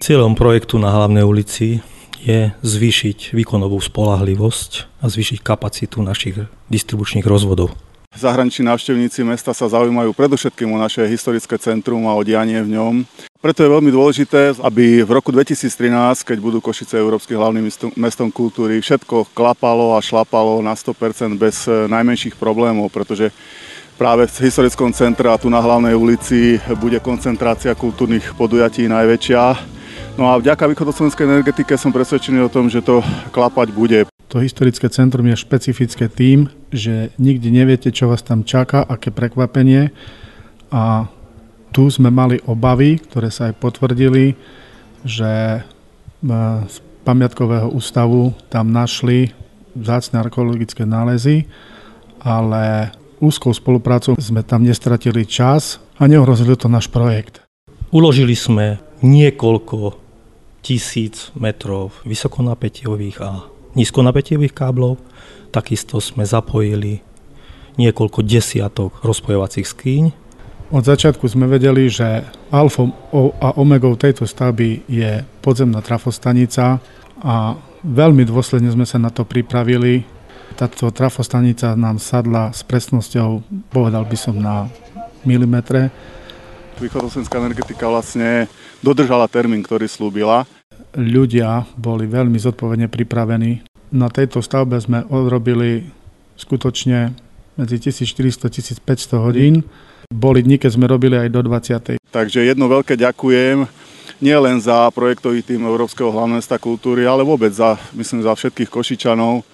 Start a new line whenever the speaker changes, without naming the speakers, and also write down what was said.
Cieľom projektu na Hlavnej ulici je zvýšiť výkonovú spoľahlivosť a zvýšiť kapacitu našich distribučných rozvodov.
Zahraniční návštevníci mesta sa zaujímajú predovšetkým o naše historické centrum a o dianie v ňom. Preto je veľmi dôležité, aby v roku 2013, keď budú Košice Európskym hlavným mestom kultúry, všetko klapalo a šlapalo na 100% bez najmenších problémov, pretože práve v historickom centre a tu na Hlavnej ulici bude koncentrácia kultúrnych podujatí najväčšia. No a vďaka východoslovenskej energetike som presvedčený o tom, že to klapať bude.
To historické centrum je špecifické tým, že nikdy neviete, čo vás tam čaká, aké prekvapenie. A tu sme mali obavy, ktoré sa aj potvrdili, že z pamiatkového ústavu tam našli vzácne archeologické nálezy, ale úzkou spoluprácou sme tam nestratili čas a neohrozili to náš projekt.
Uložili sme niekoľko 1000 metrov vysokonapätiových a nízkonapätiových káblov. Takisto sme zapojili niekoľko desiatok rozpojovacích skýň.
Od začiatku sme vedeli, že alfou a omegou tejto stavby je podzemná trafostanica a veľmi dôsledne sme sa na to pripravili. Táto trafostanica nám sadla s presnosťou, povedal by som, na milimetre.
Východoslovenská energetika vlastne dodržala termín, ktorý slúbila.
Ľudia boli veľmi zodpovedne pripravení. Na tejto stavbe sme odrobili skutočne medzi 1400 a 1500 hodín. Boli dni, keď sme robili aj do 20.
Takže jedno veľké ďakujem nielen za projektový tím Európskeho hlavného mesta kultúry, ale vôbec za všetkých Košičanov.